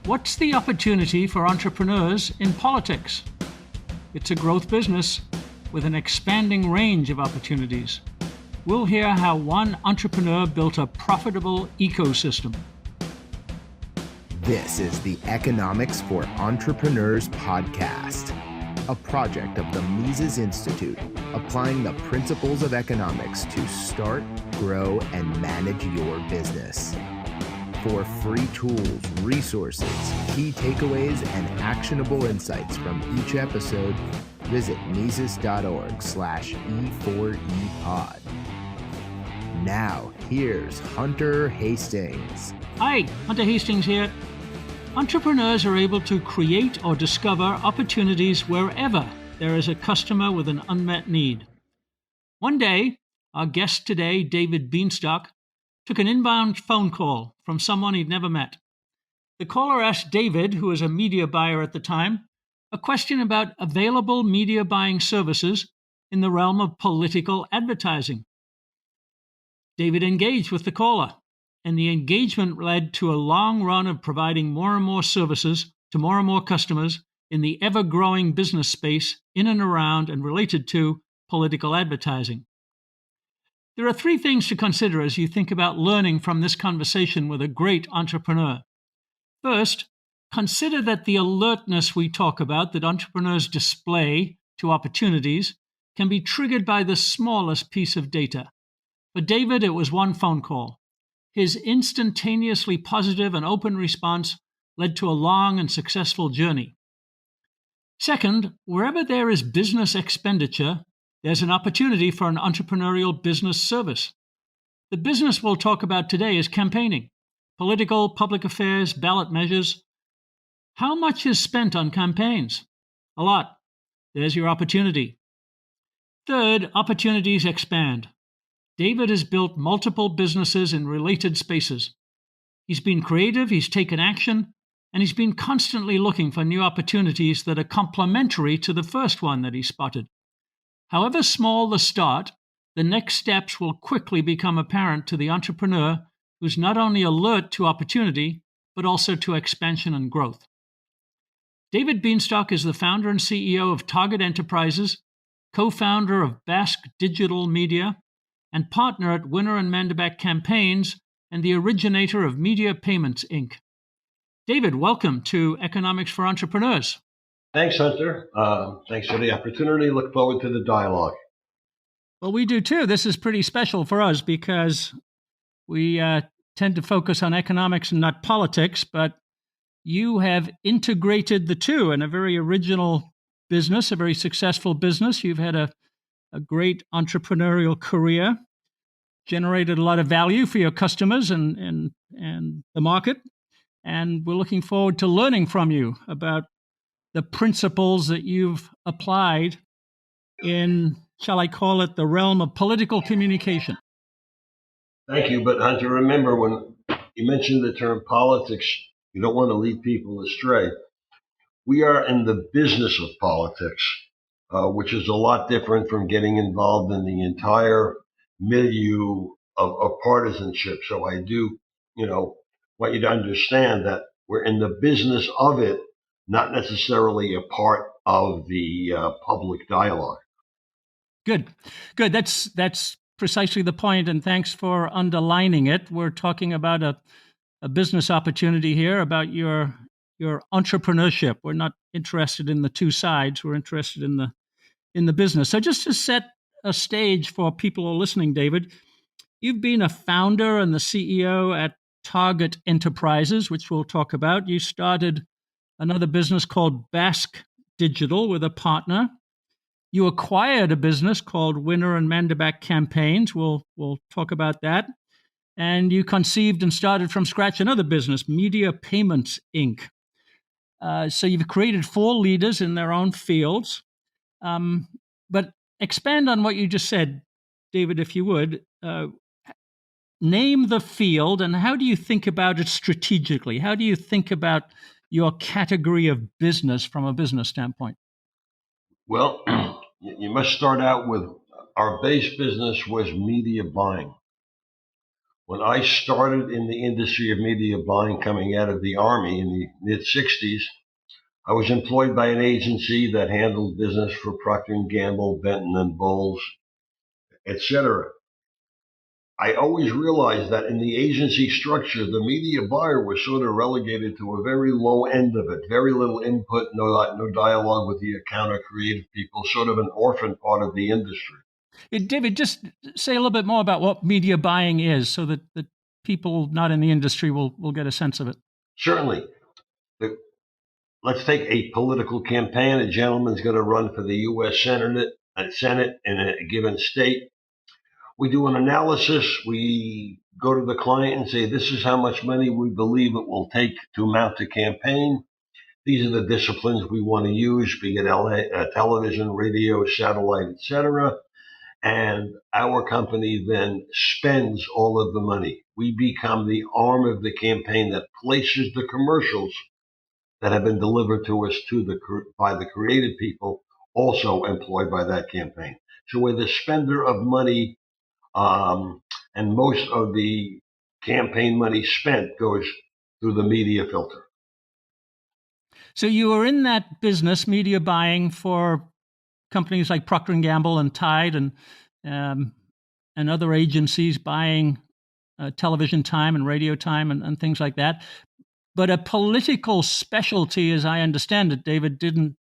What's the opportunity for entrepreneurs in politics? It's a growth business with an expanding range of opportunities. We'll hear how one entrepreneur built a profitable ecosystem. This is the Economics for Entrepreneurs podcast, a project of the Mises Institute, applying the principles of economics to start, grow, and manage your business. For free tools, resources, key takeaways, and actionable insights from each episode, visit Mises.org/E4EPod. Now, here's Hunter Hastings. Hi, Hunter Hastings here. Entrepreneurs are able to create or discover opportunities wherever there is a customer with an unmet need. One day, our guest today, David Bienstock, took an inbound phone call from someone he'd never met. The caller asked David, who was a media buyer at the time, a question about available media buying services in the realm of political advertising. David engaged with the caller, and the engagement led to a long run of providing more and more services to more and more customers in the ever-growing business space in and around and related to political advertising. There are three things to consider as you think about learning from this conversation with a great entrepreneur. First, consider that the alertness we talk about that entrepreneurs display to opportunities can be triggered by the smallest piece of data. For David, it was one phone call. His instantaneously positive and open response led to a long and successful journey. Second, wherever there is business expenditure, there's an opportunity for an entrepreneurial business service. The business we'll talk about today is campaigning, political, public affairs, ballot measures. How much is spent on campaigns? A lot. There's your opportunity. Third, opportunities expand. David has built multiple businesses in related spaces. He's been creative, he's taken action, and he's been constantly looking for new opportunities that are complementary to the first one that he spotted. However small the start, the next steps will quickly become apparent to the entrepreneur who's not only alert to opportunity, but also to expansion and growth. David Bienstock is the founder and CEO of Target Enterprises, co-founder of Basque Digital Media, and partner at Winner and Mandelback Campaigns and the originator of Media Payments, Inc. David, welcome to Economics for Entrepreneurs. Thanks, Hunter. Thanks for the opportunity. Look forward to the dialogue. Well, we do too. This is pretty special for us because we tend to focus on economics and not politics, but you have integrated the two in a very original business, a very successful business. You've had a great entrepreneurial career, generated a lot of value for your customers and the market, and we're looking forward to learning from you about the principles that you've applied in, shall I call it, the realm of political communication. Thank you. But Hunter, remember when you mentioned the term politics, you don't want to lead people astray. We are in the business of politics, which is a lot different from getting involved in the entire milieu of partisanship. So I do, want you to understand that we're in the business of it, not necessarily a part of the public dialogue. Good. That's precisely the point, and thanks for underlining it. We're talking about a business opportunity here, about your entrepreneurship. We're not interested in the two sides. We're interested in the business. So just to set a stage for people who are listening, David, you've been a founder and the CEO at Target Enterprises, which we'll talk about. You started another business called Basque Digital with a partner. You acquired a business called Winner and Mandelback Campaigns. We'll talk about that. And you conceived and started from scratch another business, Media Payments, Inc. So you've created four leaders in their own fields. But expand on what you just said, David, if you would. Name the field, and how do you think about it strategically? How do you think about your category of business from a business standpoint? Well, you must start out with our base business was media buying. When I started in the industry of media buying coming out of the Army in the mid 60s, I was employed by an agency that handled business for Procter & Gamble, Benton and Bowles, etc. I always realized that in the agency structure, the media buyer was sort of relegated to a very low end of it, very little input, no dialogue with the account or creative people, sort of an orphan part of the industry. David, just say a little bit more about what media buying is so that people not in the industry will get a sense of it. Certainly. Let's take a political campaign. A gentleman's going to run for the U.S. Senate in a given state. We do an analysis. We go to the client and say, this is how much money we believe it will take to mount a campaign. These are the disciplines we want to use, be it television, radio, satellite, etc. And our company then spends all of the money. We become the arm of the campaign that places the commercials that have been delivered to us by the creative people also employed by that campaign. So we're the spender of money, and most of the campaign money spent goes through the media filter. So you were in that business, media buying, for companies like Procter & Gamble and Tide and other agencies buying television time and radio time and things like that. But a political specialty, as I understand it, David, didn't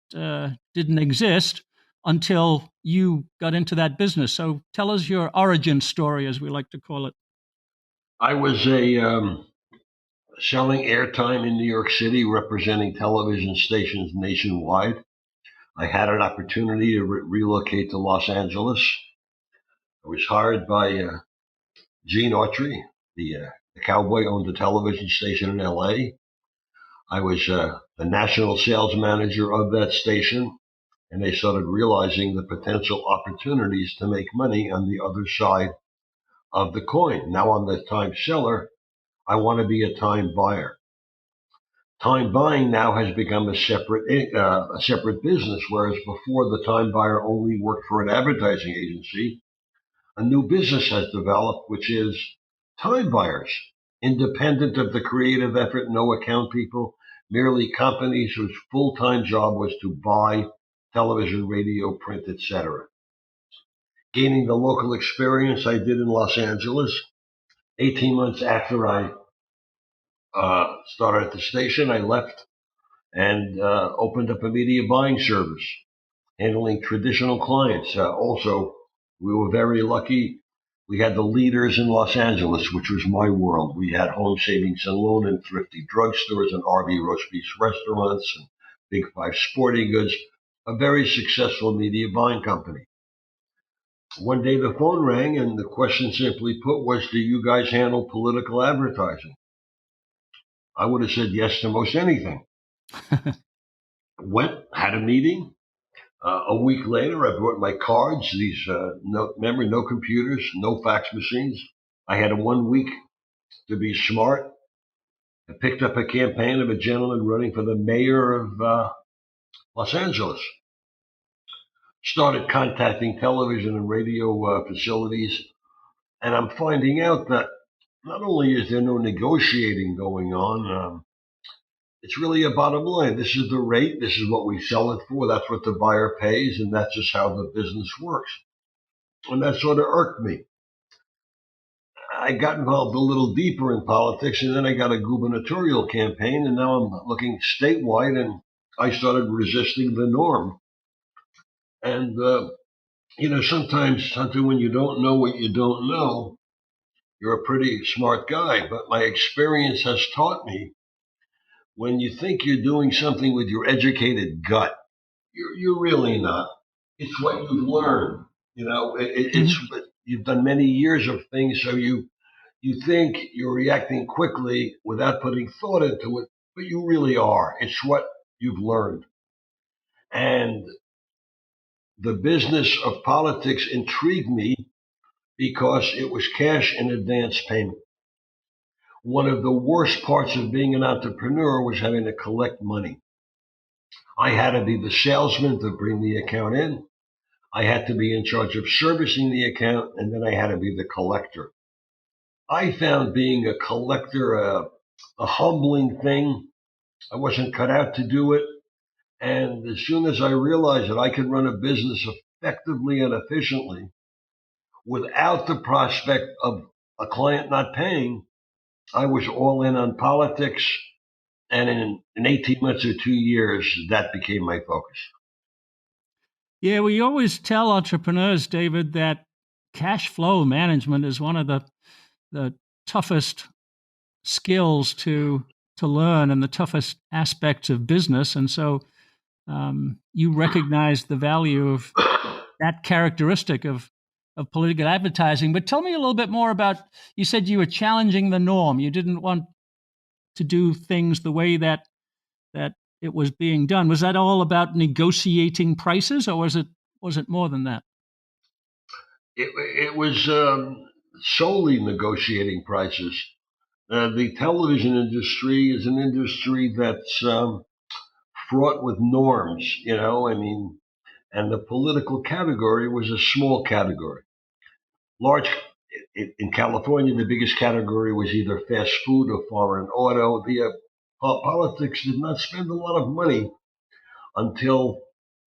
exist until you got into that business. So tell us your origin story, as we like to call it. I was selling airtime in New York City, representing television stations nationwide. I had an opportunity to relocate to Los Angeles. I was hired by Gene Autry, the cowboy, owned a television station in L.A. I was the national sales manager of that station, and they started realizing the potential opportunities to make money on the other side of the coin. Now I'm the time seller. I want to be a time buyer. Time buying now has become a separate business, whereas before the time buyer only worked for an advertising agency. A new business has developed, which is time buyers, independent of the creative effort, no account people, merely companies whose full-time job was to buy television, radio, print, etc. Gaining the local experience I did in Los Angeles, 18 months after I started at the station, I left and opened up a media buying service, handling traditional clients. Also, we were very lucky. We had the leaders in Los Angeles, which was my world. We had Home Savings and Loan and thrifty drugstores and RV roast beef restaurants and Big Five sporting goods, a very successful media buying company. One day the phone rang, and the question simply put was, do you guys handle political advertising? I would have said yes to most anything. Went, had a meeting. A week later, I brought my cards, no computers, no fax machines. I had 1 week to be smart. I picked up a campaign of a gentleman running for the mayor of Los Angeles. Started contacting television and radio facilities, and I'm finding out that not only is there no negotiating going on, it's really a bottom line. This is the rate. This is what we sell it for. That's what the buyer pays, and that's just how the business works. And that sort of irked me. I got involved a little deeper in politics, and then I got a gubernatorial campaign, and now I'm looking statewide, and I started resisting the norm. And, sometimes, Hunter, when you don't know what you don't know, you're a pretty smart guy. But my experience has taught me, when you think you're doing something with your educated gut, you're really not. It's what you've learned. It's you've done many years of things, so you think you're reacting quickly without putting thought into it, but you really are. It's what you've learned. And the business of politics intrigued me because it was cash in advance payment. One of the worst parts of being an entrepreneur was having to collect money. I had to be the salesman to bring the account in. I had to be in charge of servicing the account, and then I had to be the collector. I found being a collector a humbling thing. I wasn't cut out to do it. And as soon as I realized that I could run a business effectively and efficiently without the prospect of a client not paying, I was all in on politics. And in 18 months or 2 years, that became my focus. Yeah, we always tell entrepreneurs, David, that cash flow management is one of the toughest skills to learn and the toughest aspects of business. And so you recognize the value of that characteristic of political advertising. But tell me a little bit more about. You said you were challenging the norm. You didn't want to do things the way that it was being done. Was that all about negotiating prices, or was it more than that? It was solely negotiating prices. The television industry is an industry that's fraught with norms, I mean, and the political category was a small category. Large in California, the biggest category was either fast food or foreign auto. The politics did not spend a lot of money until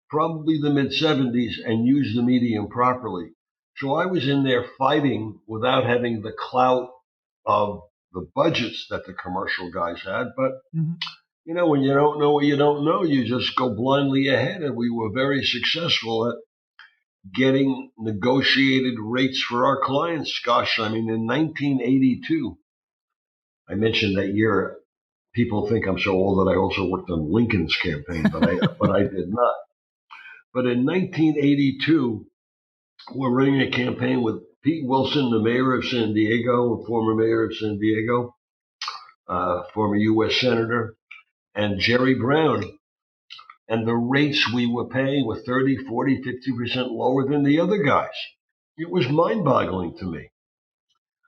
probably the mid 70s and used the medium properly. So I was in there fighting without having the clout of the budgets that the commercial guys had. But, Mhm. when you don't know what you don't know, you just go blindly ahead. And we were very successful at getting negotiated rates for our clients. Gosh, I mean, in 1982, I mentioned that year. People think I'm so old that I also worked on Lincoln's campaign, but I did not. But in 1982, we're running a campaign with Pete Wilson, the mayor of San Diego, former mayor of San Diego, former U.S. senator, and Jerry Brown. And the rates we were paying were 30, 40, 50% lower than the other guys. It was mind boggling to me.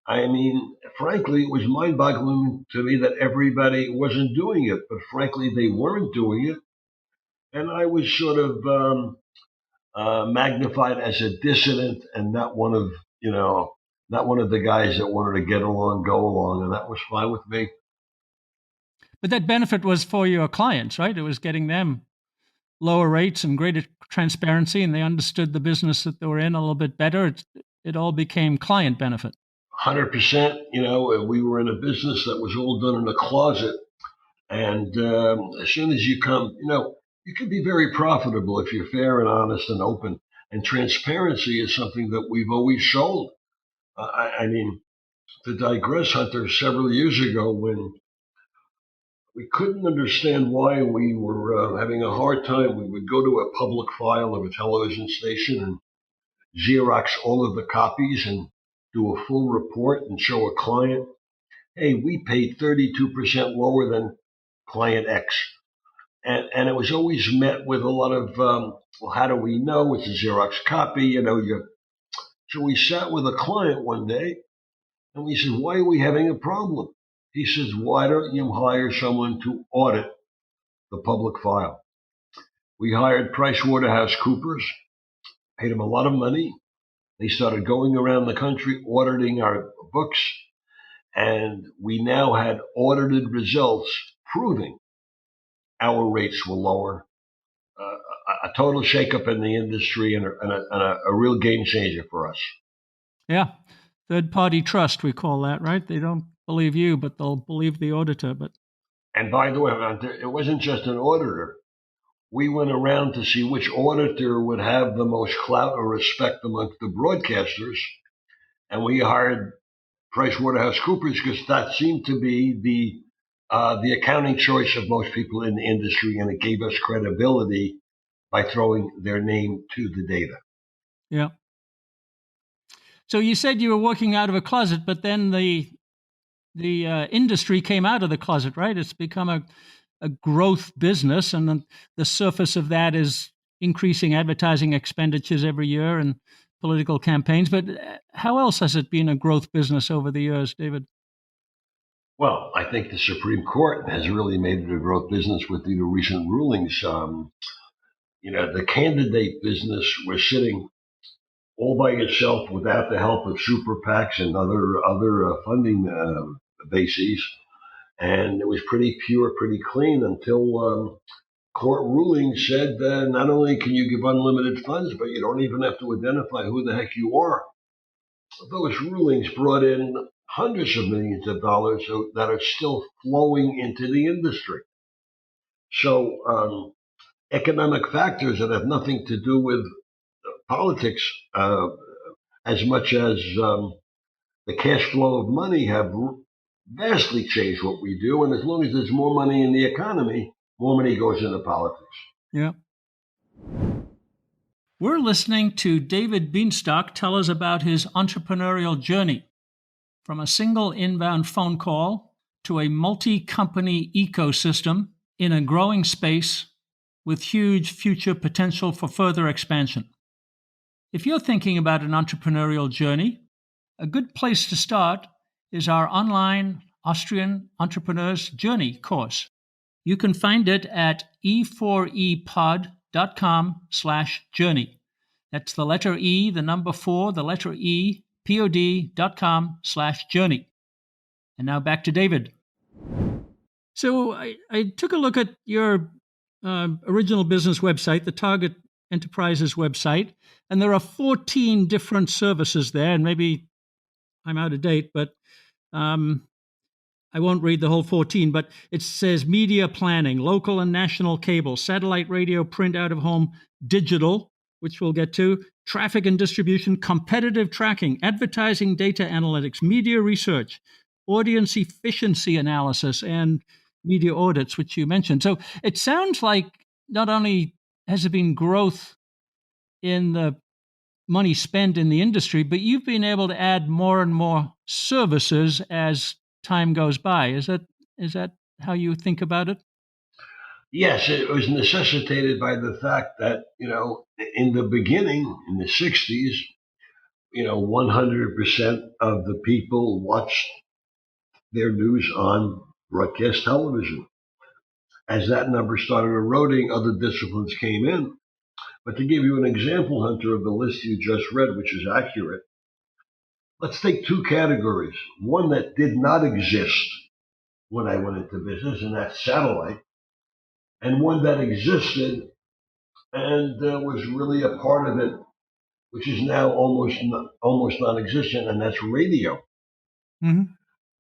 I mean, frankly, it was mind boggling to me that everybody wasn't doing it, but frankly, they weren't doing it. And I was sort of magnified as a dissident and not one of the guys that wanted to get along, go along, and that was fine with me. But that benefit was for your clients, right? It was getting them lower rates and greater transparency, and they understood the business that they were in a little bit better. It all became client benefit. 100%. We were in a business that was all done in a closet, and as soon as you come, you can be very profitable if you're fair and honest and open. And transparency is something that we've always sold. I mean, to digress, Hunter, several years ago when we couldn't understand why we were having a hard time, we would go to a public file of a television station and Xerox all of the copies and do a full report and show a client, hey, we paid 32% lower than client X. And it was always met with a lot of, well, how do we know it's a Xerox copy? So we sat with a client one day and we said, why are we having a problem? He says, why don't you hire someone to audit the public file? We hired PricewaterhouseCoopers, paid them a lot of money. They started going around the country auditing our books, and we now had audited results proving our rates were lower. A total shakeup in the industry and a real game changer for us. Yeah. Third party trust, we call that, right? They don't believe you, but they'll believe the auditor. And by the way, it wasn't just an auditor. We went around to see which auditor would have the most clout or respect amongst the broadcasters, and we hired PricewaterhouseCoopers because that seemed to be the accounting choice of most people in the industry, and it gave us credibility by throwing their name to the data. Yeah. So you said you were working out of a closet, but then the industry came out of the closet, right? It's become a growth business, and the surface of that is increasing advertising expenditures every year and political campaigns. But how else has it been a growth business over the years, David? Well, I think the Supreme Court has really made it a growth business with the recent rulings. The candidate business, we're sitting all by itself without the help of super PACs and other funding bases. And it was pretty pure, pretty clean until court ruling said not only can you give unlimited funds, but you don't even have to identify who the heck you are. Those rulings brought in hundreds of millions of dollars that are still flowing into the industry. So economic factors that have nothing to do with politics as much as the cash flow of money have vastly changed what we do. And as long as there's more money in the economy, more money goes into politics. Yeah. We're listening to David Bienstock tell us about his entrepreneurial journey from a single inbound phone call to a multi-company ecosystem in a growing space with huge future potential for further expansion. If you're thinking about an entrepreneurial journey, a good place to start is our online Austrian Entrepreneurs Journey course. You can find it at e4epod.com/journey. That's the letter E, the number 4, the letter E, pod.com/journey. And now back to David. So I took a look at your original business website, the Target Enterprises website, and there are 14 different services there, and maybe I'm out of date, but I won't read the whole 14, but it says media planning, local and national cable, satellite radio, print, out-of-home, digital, which we'll get to, traffic and distribution, competitive tracking, advertising data analytics, media research, audience efficiency analysis, and media audits, which you mentioned. So it sounds like not only has there been growth in the money spent in the industry, but you've been able to add more and more services as time goes by. Is that how you think about it? Yes, it was necessitated by the fact that, in the beginning, in the 60s, 100% of the people watched their news on broadcast television. As that number started eroding, other disciplines came in. But to give you an example, Hunter, of the list you just read, which is accurate, let's take two categories. One that did not exist when I went into business, and that's satellite, and one that existed and was really a part of it, which is now almost non-existent, and that's radio. Mm-hmm.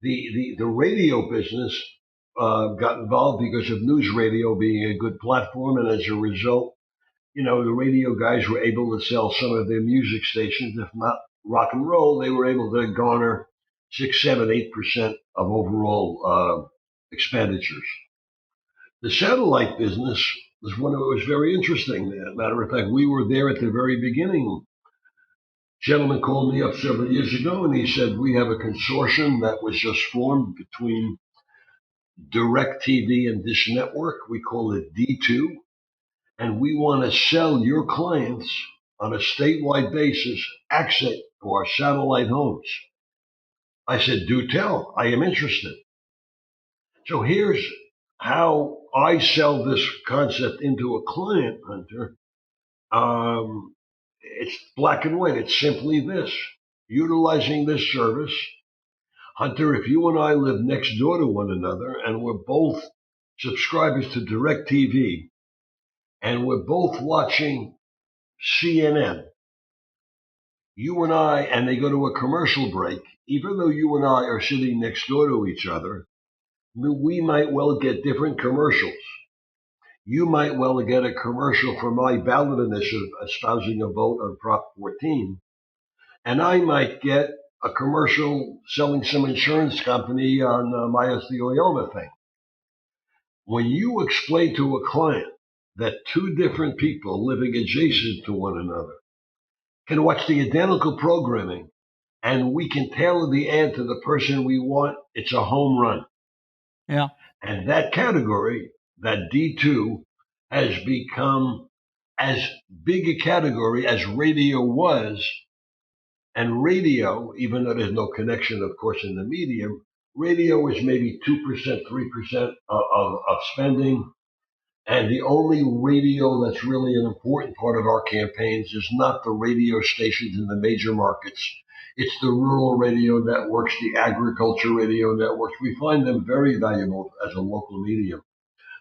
The radio business got involved because of news radio being a good platform, and as a result, the radio guys were able to sell some of their music stations, if not rock and roll. They were able to garner 6, 7, 8% of overall expenditures. The satellite business was one that was very interesting. As a matter of fact, we were there at the very beginning. A gentleman called me up several years ago and he said, we have a consortium that was just formed between DirecTV and Dish Network. We call it D2. And we want to sell your clients on a statewide basis access to our satellite homes. I said, do tell. I am interested. So here's how I sell this concept into a client, Hunter. It's black and white. It's simply this. Utilizing this service. Hunter, if you and I live next door to one another and we're both subscribers to DirecTV and we're both watching CNN, you and I, and they go to a commercial break, even though you and I are sitting next door to each other, we might well get different commercials. You might well get a commercial for my ballot initiative espousing a vote on Prop 14, and I might get a commercial selling some insurance company on my osteoyoma thing. When you explain to a client that two different people living adjacent to one another can watch the identical programming and we can tailor the ad to the person we want, it's a home run. Yeah. And that category, that D2, has become as big a category as radio was. And radio, even though there's no connection, of course, in the medium, radio is maybe 2%, 3% of spending. And the only radio that's really an important part of our campaigns is not the radio stations in the major markets. It's the rural radio networks, the agriculture radio networks. We find them very valuable as a local medium.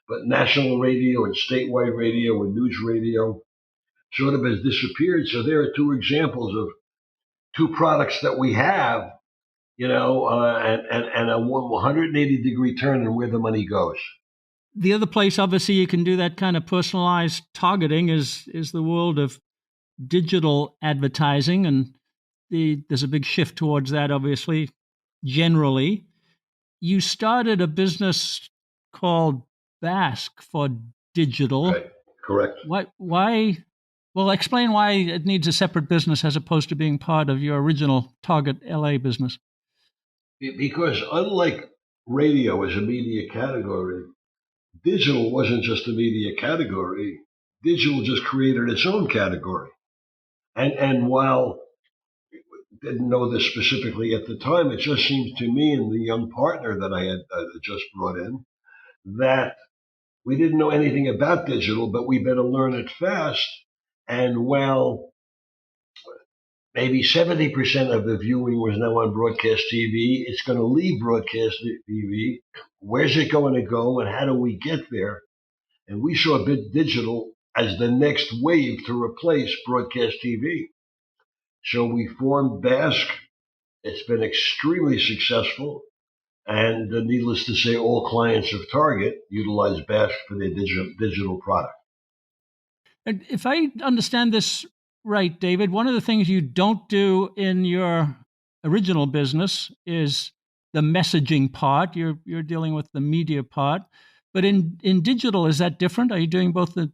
But national radio and statewide radio and news radio sort of has disappeared. So there are two examples of two products that we have, and a 180-degree turn in where the money goes. The other place, obviously, you can do that kind of personalized targeting is the world of digital advertising, and there's a big shift towards that, obviously, generally. You started a business called Basque for digital. Right. Correct. Why? Well, explain why it needs a separate business as opposed to being part of your original target LA business. Because unlike radio as a media category, digital wasn't just a media category. Digital just created its own category. And while I didn't know this specifically at the time, it just seems to me and the young partner that I had just brought in that we didn't know anything about digital, but we better learn it fast. And while maybe 70% of the viewing was now on broadcast TV, it's going to leave broadcast TV. Where's it going to go, and how do we get there? And we saw digital as the next wave to replace broadcast TV. So we formed Basque. It's been extremely successful. And needless to say, all clients of Target utilize Basque for their digital product. And if I understand this right, David, one of the things you don't do in your original business is the messaging part. You're dealing with the media part. But in digital, is that different? Are you doing both the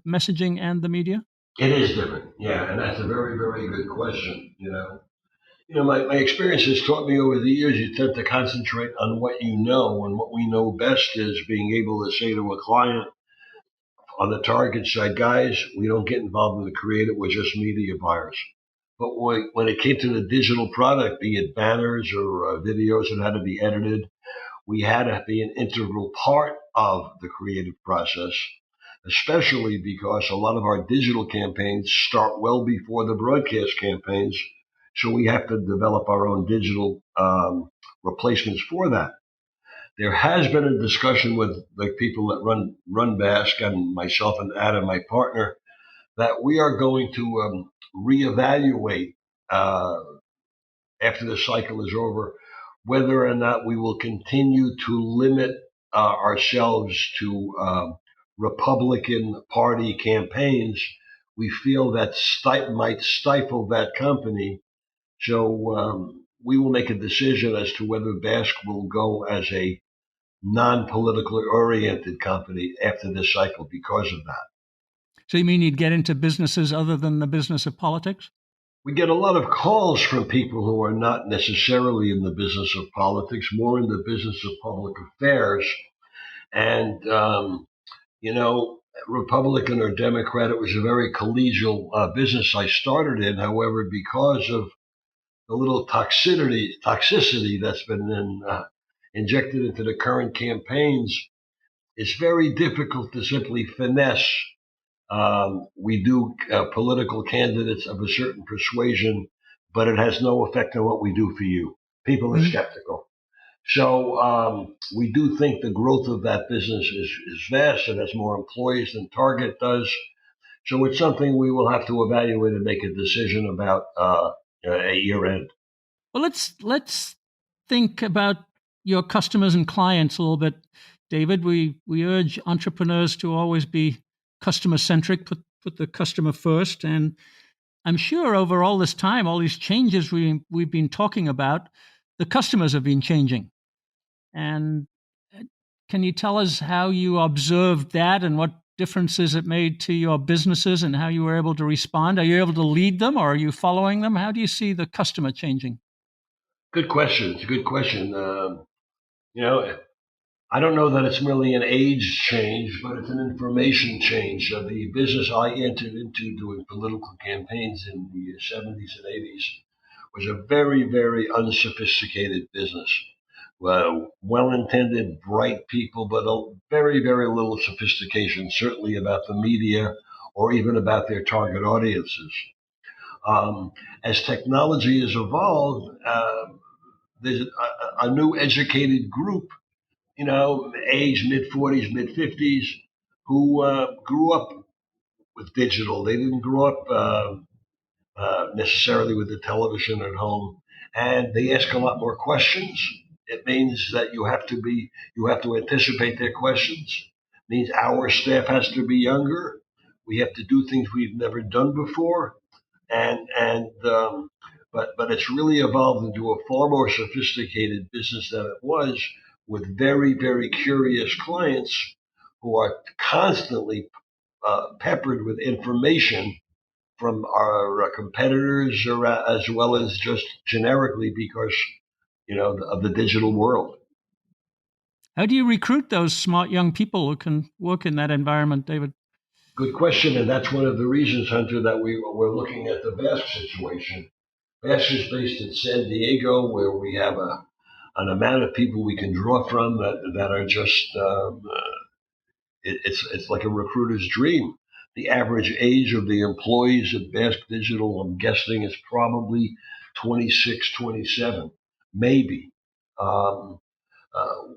messaging and the media? It is different, yeah, and that's a very, very good question. My experience has taught me over the years you tend to concentrate on what you know, and what we know best is being able to say to a client on the target side, guys, we don't get involved in the creative, we're just media buyers. But when it came to the digital product, be it banners or videos that had to be edited, we had to be an integral part of the creative process, especially because a lot of our digital campaigns start well before the broadcast campaigns. So we have to develop our own digital replacements for that. There has been a discussion with the people that run Basque and myself and Adam, my partner, that we are going to reevaluate after the cycle is over whether or not we will continue to limit ourselves to Republican Party campaigns. We feel that might stifle that company. So we will make a decision as to whether Basque will go as a non-politically oriented company after this cycle because of that. So you mean you'd get into businesses other than the business of politics? We get a lot of calls from people who are not necessarily in the business of politics, more in the business of public affairs. And, Republican or Democrat, it was a very collegial business I started in. However, because of the little toxicity that's been injected into the current campaigns, it's very difficult to simply finesse. We do political candidates of a certain persuasion, but it has no effect on what we do for you. People are skeptical. So we do think the growth of that business is vast. It has more employees than Target does. So it's something we will have to evaluate and make a decision about at year end. Well, let's think about your customers and clients a little bit, David. We urge entrepreneurs to always be customer centric, put the customer first. And I'm sure over all this time, all these changes we've been talking about, the customers have been changing. And can you tell us how you observed that and what differences it made to your businesses and how you were able to respond? Are you able to lead them, or are you following them? How do you see the customer changing? Good question. It's a good question. I don't know that it's really an age change, but it's an information change. So the business I entered into doing political campaigns in the 70s and 80s was a very, very unsophisticated business well-intended, bright people, but very, very little sophistication, certainly about the media or even about their target audiences. As technology has evolved, there's a new educated group, age mid-40s, mid-50s, who grew up with digital. They didn't grow up necessarily with the television at home, and they ask a lot more questions. It means that you have to anticipate their questions. It means our staff has to be younger. We have to do things we've never done before, and but it's really evolved into a far more sophisticated business than it was, with very, very curious clients who are constantly peppered with information from our competitors, or, as well as just generically because of the digital world. How do you recruit those smart young people who can work in that environment, David? Good question, and that's one of the reasons, Hunter, that we're looking at the Basque situation. Basque is based in San Diego, where we have an amount of people we can draw from that are just it's like a recruiter's dream. The average age of the employees at Basque Digital, I'm guessing, is probably 26, 27, maybe. Um,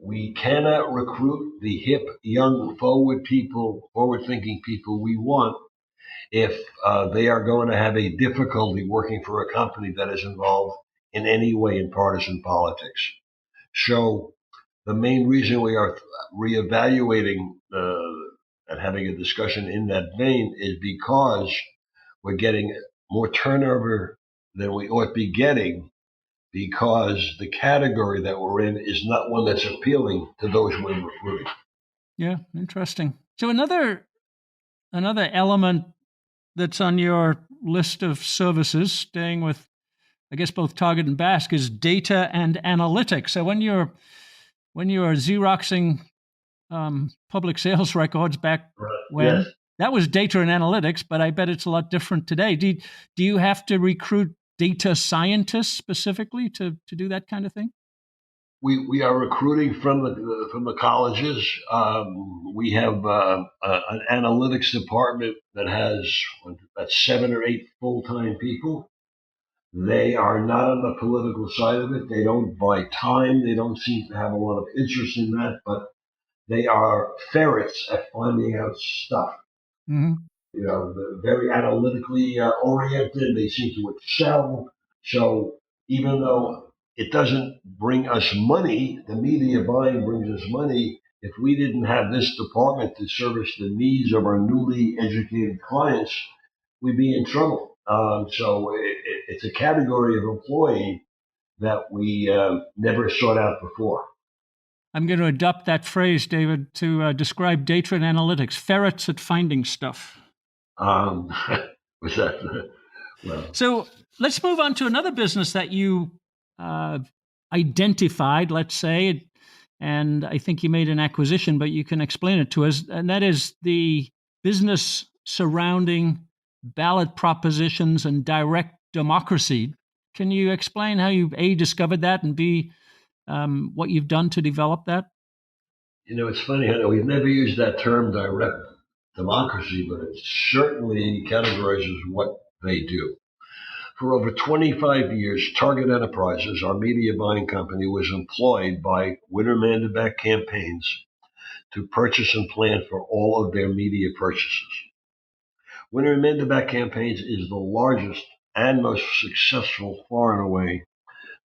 we cannot recruit the hip, young, forward-thinking people we want if they are going to have a difficulty working for a company that is involved in any way in partisan politics. So the main reason we are reevaluating and having a discussion in that vein is because we're getting more turnover than we ought to be getting, because the category that we're in is not one that's appealing to those we're recruiting. Yeah, interesting. So another element that's on your list of services, staying with, I guess, both Target and Basque, is data and analytics. So when you're Xeroxing public sales records back when, Yes. that was data and analytics, but I bet it's a lot different today. Do you have to recruit data scientists specifically to do that kind of thing? We are recruiting from the colleges. We have an analytics department that has about 7 or 8 full-time people. They are not on the political side of it. They don't buy time. They don't seem to have a lot of interest in that, but they are ferrets at finding out stuff. Mm-hmm. They're very analytically oriented. They seem to excel. So even though it doesn't bring us money, the media buying brings us money. If we didn't have this department to service the needs of our newly educated clients, we'd be in trouble. So it's a category of employee that we never sought out before. I'm going to adopt that phrase, David, to describe data and analytics: ferrets at finding stuff. Um, was that well? So let's move on to another business that you identified, let's say, and I think you made an acquisition, but you can explain it to us, and that is the business surrounding ballot propositions and direct democracy. Can you explain how you, A, discovered that, and B, what you've done to develop that? It's funny. I know we've never used that term, direct democracy, but it certainly categorizes what they do. For over 25 years, Target Enterprises, our media buying company, was employed by Winter-Mandeback campaigns to purchase and plan for all of their media purchases. Winter-Mandeback campaigns is the largest and most successful, far and away,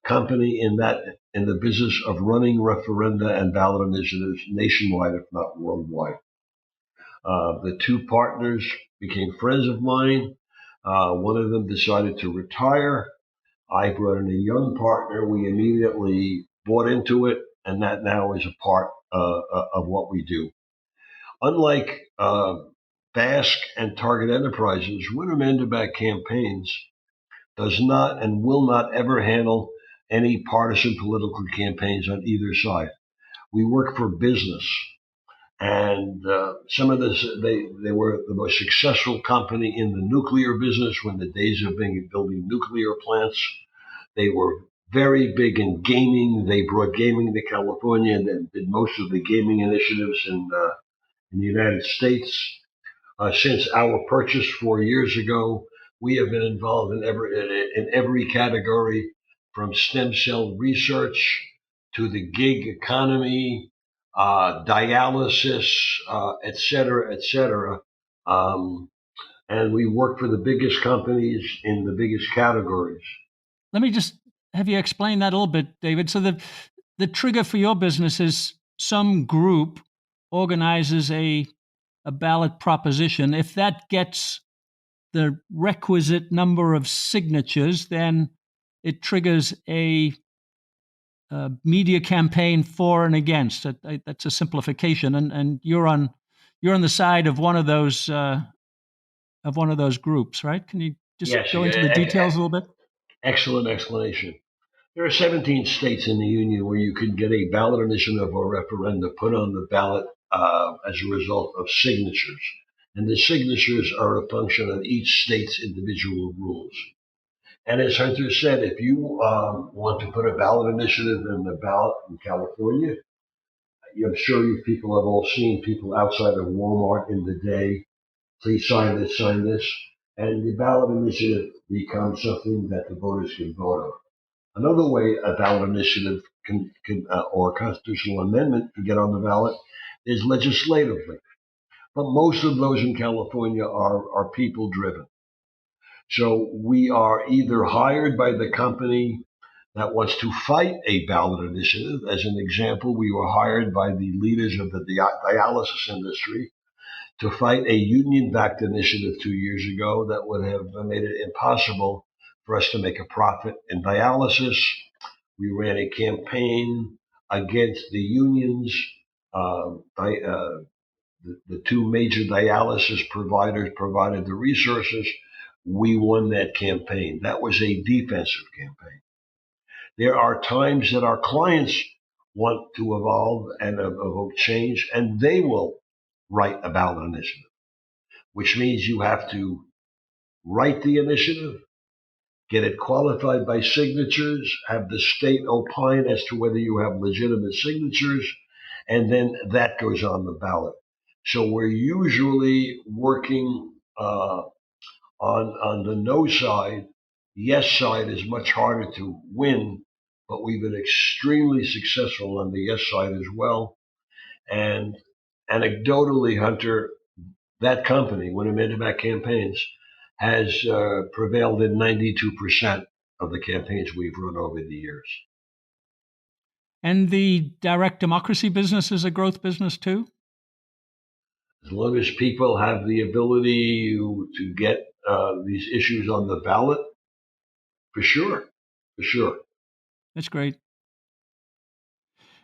company in the business of running referenda and ballot initiatives nationwide, if not worldwide. The two partners became friends of mine. One of them decided to retire. I brought in a young partner. We immediately bought into it, and that now is a part of what we do. Unlike Basque and Target Enterprises, Winter-Mandeback campaigns does not and will not ever handle any partisan political campaigns on either side. We work for business. And some of this, they were the most successful company in the nuclear business when the days of building nuclear plants. They were very big in gaming. They brought gaming to California and did most of the gaming initiatives in the United States. Since our purchase 4 years ago, we have been involved in every category, from stem cell research to the gig economy, dialysis, et cetera, et cetera. Um, and we work for the biggest companies in the biggest categories. Let me just have you explain that a little bit, David. So the trigger for your business is some group organizes a ballot proposition. If that gets the requisite number of signatures, then it triggers a media campaign for and against. That's a simplification, and you're on the side of one of those groups, right? Can you just Yes, go into the details a little bit? excellent explanation. There are 17 states in the union where you can get a ballot initiative or referendum put on the ballot as a result of signatures. And the signatures are a function of each state's individual rules. And as Hunter said, if you want to put a ballot initiative in the ballot in California, I'm sure you people have all seen people outside of Walmart in the day, please sign this, sign this. And the ballot initiative becomes something that the voters can vote on. Another way a ballot initiative or a constitutional amendment can get on the ballot is legislatively. But most of those in California are people driven. So we are either hired by the company that wants to fight a ballot initiative. As an example, we were hired by the leaders of the dialysis industry to fight a union-backed initiative 2 years ago that would have made it impossible for us to make a profit in dialysis. We ran a campaign against the unions. The two major dialysis providers provided the resources. We won that campaign. That was a defensive campaign. There are times that our clients want to evolve and evoke change, and they will write a ballot initiative, which means you have to write the initiative, get it qualified by signatures, have the state opine as to whether you have legitimate signatures, and then that goes on the ballot. So we're usually working on the no side. Yes side is much harder to win, but we've been extremely successful on the yes side as well. And anecdotally, Hunter, that company, when it made about campaigns, has prevailed in 92% of the campaigns we've run over the years. And the direct democracy business is a growth business too? As long as people have the ability to get these issues on the ballot, for sure, for sure. That's great.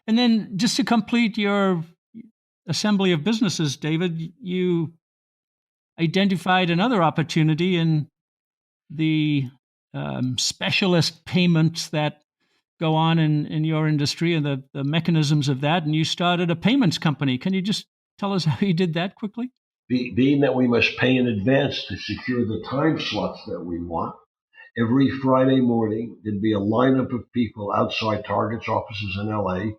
And then just to complete your assembly of businesses, David, you identified another opportunity in the specialist payments that go on in your industry and the mechanisms of that. And you started a payments company. Can you just tell us how you did that quickly? Being that we must pay in advance to secure the time slots that we want, every Friday morning there'd be a lineup of people outside Target's offices in LA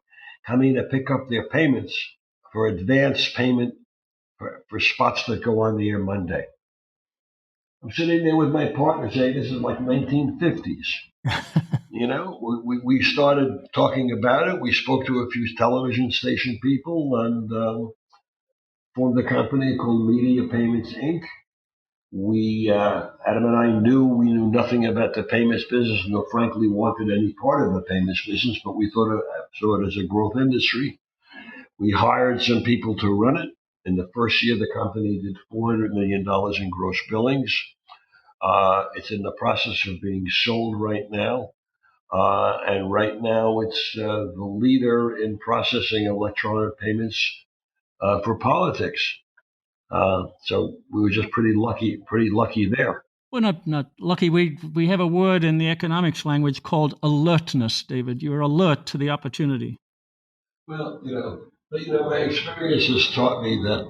coming to pick up their payments for advance payment for spots that go on the air Monday. I'm sitting there with my partner saying, this is like 1950s. We started talking about it. We spoke to a few television station people and formed a company called Media Payments Inc. Adam and I we knew nothing about the payments business, nor frankly wanted any part of the payments business, but we saw it as a growth industry. We hired some people to run it. In the first year, the company did $400 million in gross billings. It's in the process of being sold right now. And right now, it's the leader in processing electronic payments for politics. So we were just pretty lucky there. Well, not lucky. We have a word in the economics language called alertness, David. You're alert to the opportunity. Well, my experience has taught me that,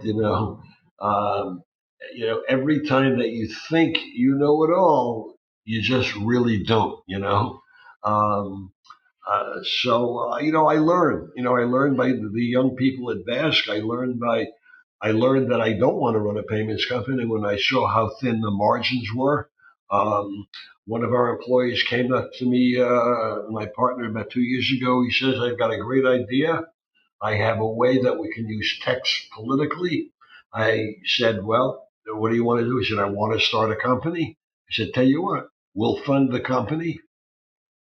every time that you think you know it all, you just really don't, I learn. I learned by the young people at Bask. I learned that I don't want to run a payments company when I saw how thin the margins were. Um, One of our employees came up to me, my partner, about 2 years ago. He says, "I've got a great idea. I have a way that we can use text politically." I said, "Well, what do you want to do?" He said, "I want to start a company." I said, "Tell you what, we'll fund the company.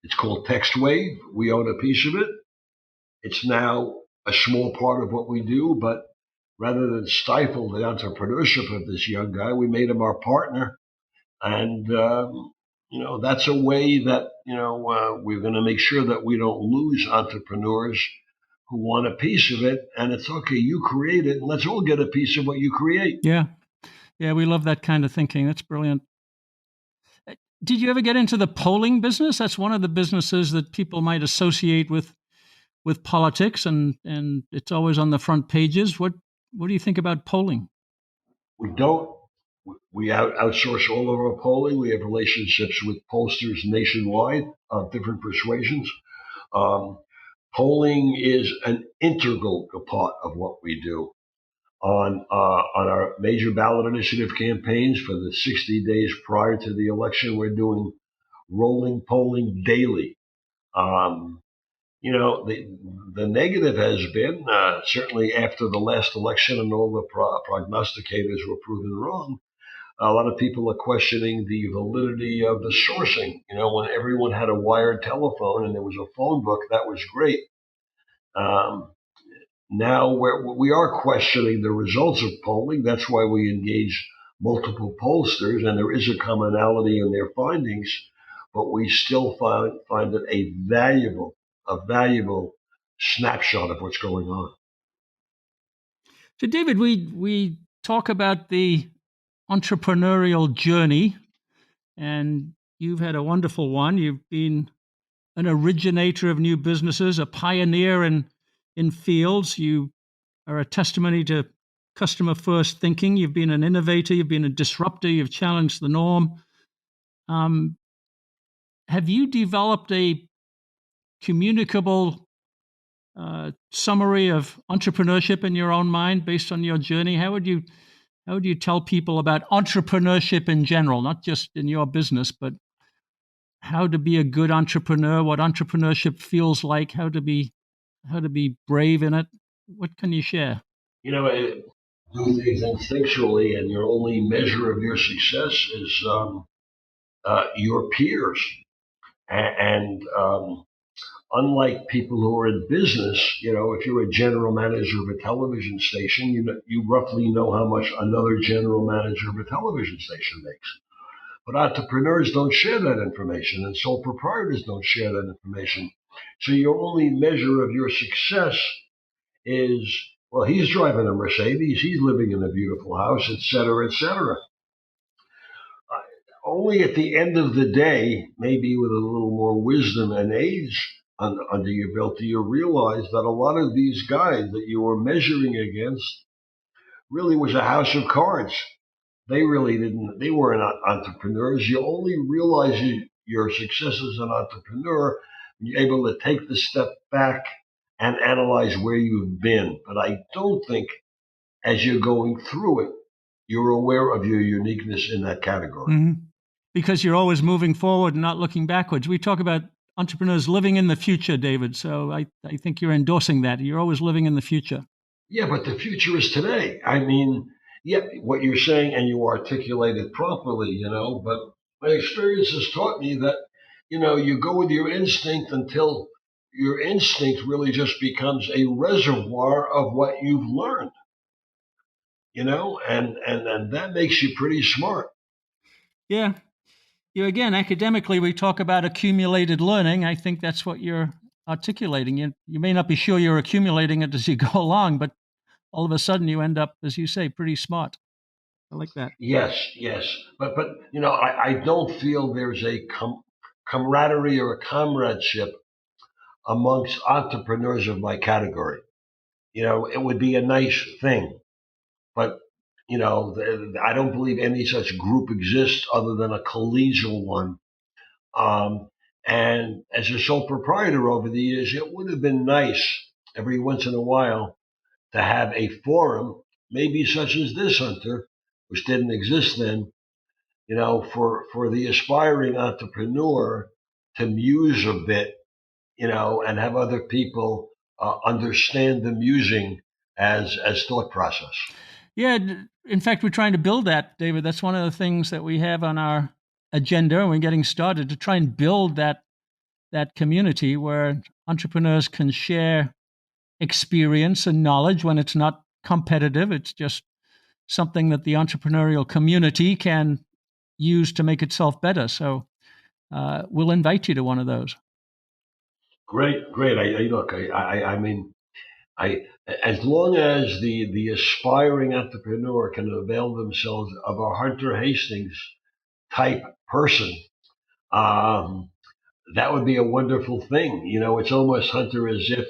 It's called TextWave. We own a piece of it. It's now a small part of what we do, but rather than stifle the entrepreneurship of this young guy, we made him our partner. And, that's a way that, we're going to make sure that we don't lose entrepreneurs who want a piece of it. And it's okay, you create it, and let's all get a piece of what you create." Yeah. Yeah, we love that kind of thinking. That's brilliant. Did you ever get into the polling business? That's one of the businesses that people might associate with politics, and it's always on the front pages. What do you think about polling? We don't. We outsource all of our polling. We have relationships with pollsters nationwide of different persuasions. Um, Polling is an integral part of what we do on our major ballot initiative campaigns for the 60 days prior to the election. We're doing rolling polling daily. Um, the negative has been certainly after the last election and all the prognosticators were proven wrong. A lot of people are questioning the validity of the sourcing. When everyone had a wired telephone and there was a phone book, that was great. Um, Now we are questioning the results of polling. That's why we engage multiple pollsters, and there is a commonality in their findings, but we still find it a valuable snapshot of what's going on. So, David, we talk about the entrepreneurial journey, and you've had a wonderful one. You've been an originator of new businesses, a pioneer in fields. You are a testimony to customer first thinking. You've been an innovator. You've been a disruptor. You've challenged the norm. Um, have you developed a communicable summary of entrepreneurship in your own mind based on your journey? How would you tell people about entrepreneurship in general, not just in your business, but how to be a good entrepreneur, what entrepreneurship feels like, how to be brave in it? What can you share? Do things instinctually, and your only measure of your success is your peers. And unlike people who are in business, if you're a general manager of a television station, you roughly know how much another general manager of a television station makes. But entrepreneurs don't share that information, and sole proprietors don't share that information. So your only measure of your success is, well, he's driving a Mercedes, he's living in a beautiful house, et cetera, et cetera. Only at the end of the day, maybe with a little more wisdom and age under your belt, do you realize that a lot of these guys that you were measuring against really was a house of cards. They weren't entrepreneurs. You only realize your success as an entrepreneur when you're able to take the step back and analyze where you've been. But I don't think as you're going through it, you're aware of your uniqueness in that category. Mm-hmm. Because you're always moving forward and not looking backwards. We talk about entrepreneurs living in the future, David. So I think you're endorsing that. You're always living in the future. Yeah, but the future is today. I mean, yeah, what you're saying, and you articulate it properly, but my experience has taught me that, you go with your instinct until your instinct really just becomes a reservoir of what you've learned, and that makes you pretty smart. Yeah. Again, academically, we talk about accumulated learning. I think that's what you're articulating. You may not be sure you're accumulating it as you go along, but all of a sudden you end up, as you say, pretty smart. I like that. Yes, yes, but I don't feel there's a camaraderie or a comradeship amongst entrepreneurs of my category. It would be a nice thing, but I don't believe any such group exists other than a collegial one. Um, And as a sole proprietor over the years, it would have been nice every once in a while to have a forum, maybe such as this, Hunter, which didn't exist then, for the aspiring entrepreneur to muse a bit, and have other people understand the musing as thought process. Yeah, in fact, we're trying to build that, David. That's one of the things that we have on our agenda, and we're getting started to try and build that community where entrepreneurs can share experience and knowledge when it's not competitive. It's just something that the entrepreneurial community can use to make itself better. So we'll invite you to one of those. Great, great. I look. I mean, I as long as the aspiring entrepreneur can avail themselves of a Hunter Hastings type person, um, that would be a wonderful thing. It's almost, Hunter, as if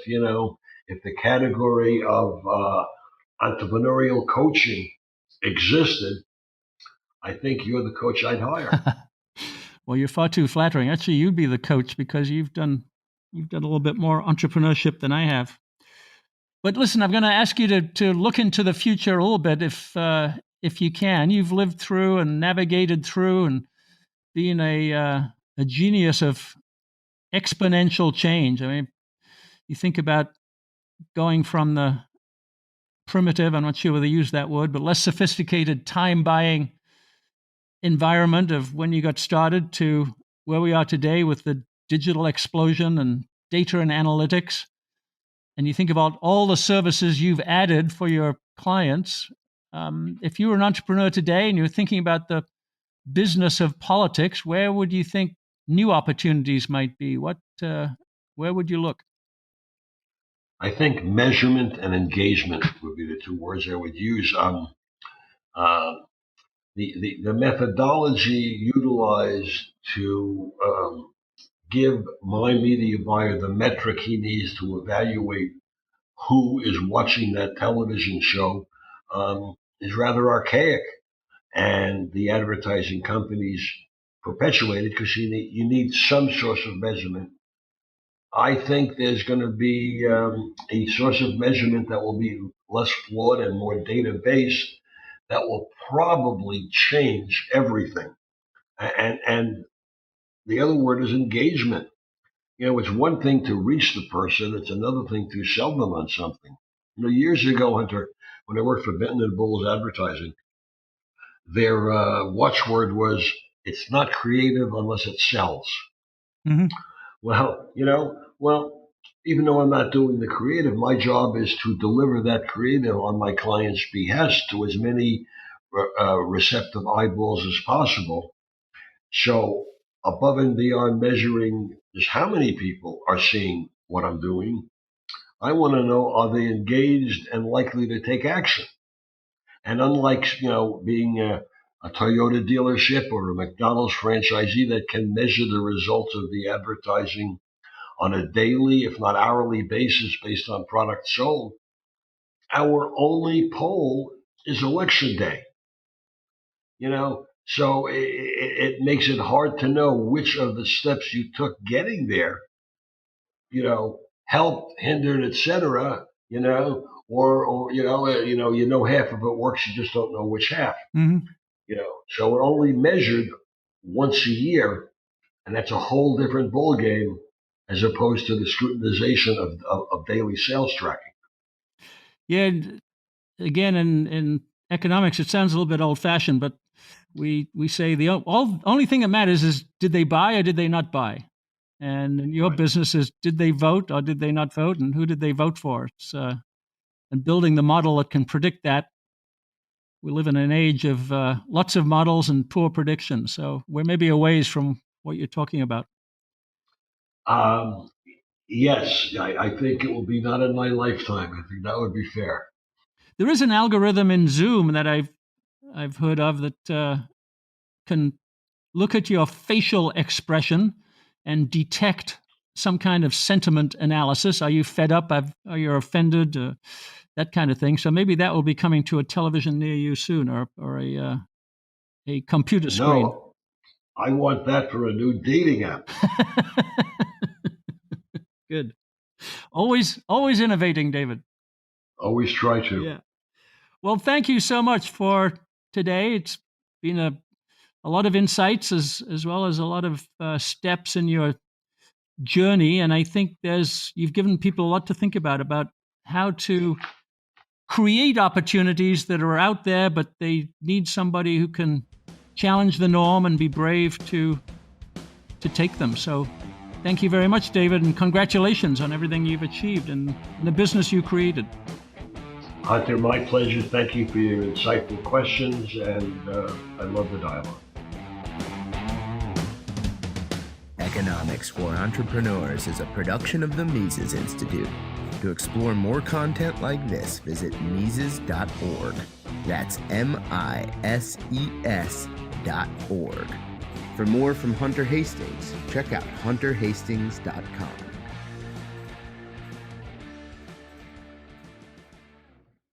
if the category of entrepreneurial coaching existed, I think you're the coach I'd hire. Well, you're far too flattering. Actually, you'd be the coach because you've done a little bit more entrepreneurship than I have. But listen, I'm going to ask you to look into the future a little bit, if you can. You've lived through and navigated through and been a genius of exponential change. I mean, you think about going from the primitive, I'm not sure whether they use that word, but less sophisticated time buying environment of when you got started to where we are today with the digital explosion and data and analytics. And you think about all the services you've added for your clients. If you were an entrepreneur today and you're thinking about the business of politics, where would you think new opportunities might be? Where would you look? I think measurement and engagement would be the two words I would use. Uh, the methodology utilized to give my media buyer the metric he needs to evaluate who is watching that television show is rather archaic, and the advertising companies perpetuate it because you need some source of measurement. I think there's going to be a source of measurement that will be less flawed and more data based, that will probably change everything. And the other word is engagement. It's one thing to reach the person; it's another thing to sell them on something. Years ago, Hunter, when I worked for Benton and Bowles Advertising, their watchword was, "It's not creative unless it sells." Mm-hmm. Well, even though I'm not doing the creative, my job is to deliver that creative on my client's behest to as many receptive eyeballs as possible. So, above and beyond measuring just how many people are seeing what I'm doing, I want to know, are they engaged and likely to take action? And unlike, being a Toyota dealership or a McDonald's franchisee that can measure the results of the advertising on a daily, if not hourly basis based on product sold, our only poll is election day. So it makes it hard to know which of the steps you took getting there, helped, hindered, etc. Or half of it works, you just don't know which half. Mm-hmm. So we're only measured once a year, and that's a whole different ball game as opposed to the scrutinization of daily sales tracking. Yeah, again, in economics, it sounds a little bit old fashioned, but we say the only thing that matters is did they buy or did they not buy, and in your Right. business is did they vote or did they not vote, and who did they vote for? It's and building the model that can predict that. We live in an age of lots of models and poor predictions, so we're maybe a ways from what you're talking about. Um, yes, I think it will be not in my lifetime. I think that would be fair. There is an algorithm in Zoom that I've heard of that can look at your facial expression and detect some kind of sentiment analysis. Are you fed up? Are you offended? That kind of thing. So maybe that will be coming to a television near you soon, or a computer screen. No, I want that for a new dating app. Good. Always innovating, David. Always try to. Yeah. Well, thank you so much for today. It's been a lot of insights as well as a lot of steps in your journey, and I think you've given people a lot to think about how to create opportunities that are out there, but they need somebody who can challenge the norm and be brave to take them. So thank you very much, David, and congratulations on everything you've achieved and the business you created. Hunter, my pleasure. Thank you for your insightful questions, and I love the dialogue. Economics for Entrepreneurs is a production of the Mises Institute. To explore more content like this, visit Mises.org. That's MISES.org. For more from Hunter Hastings, check out hunterhastings.com.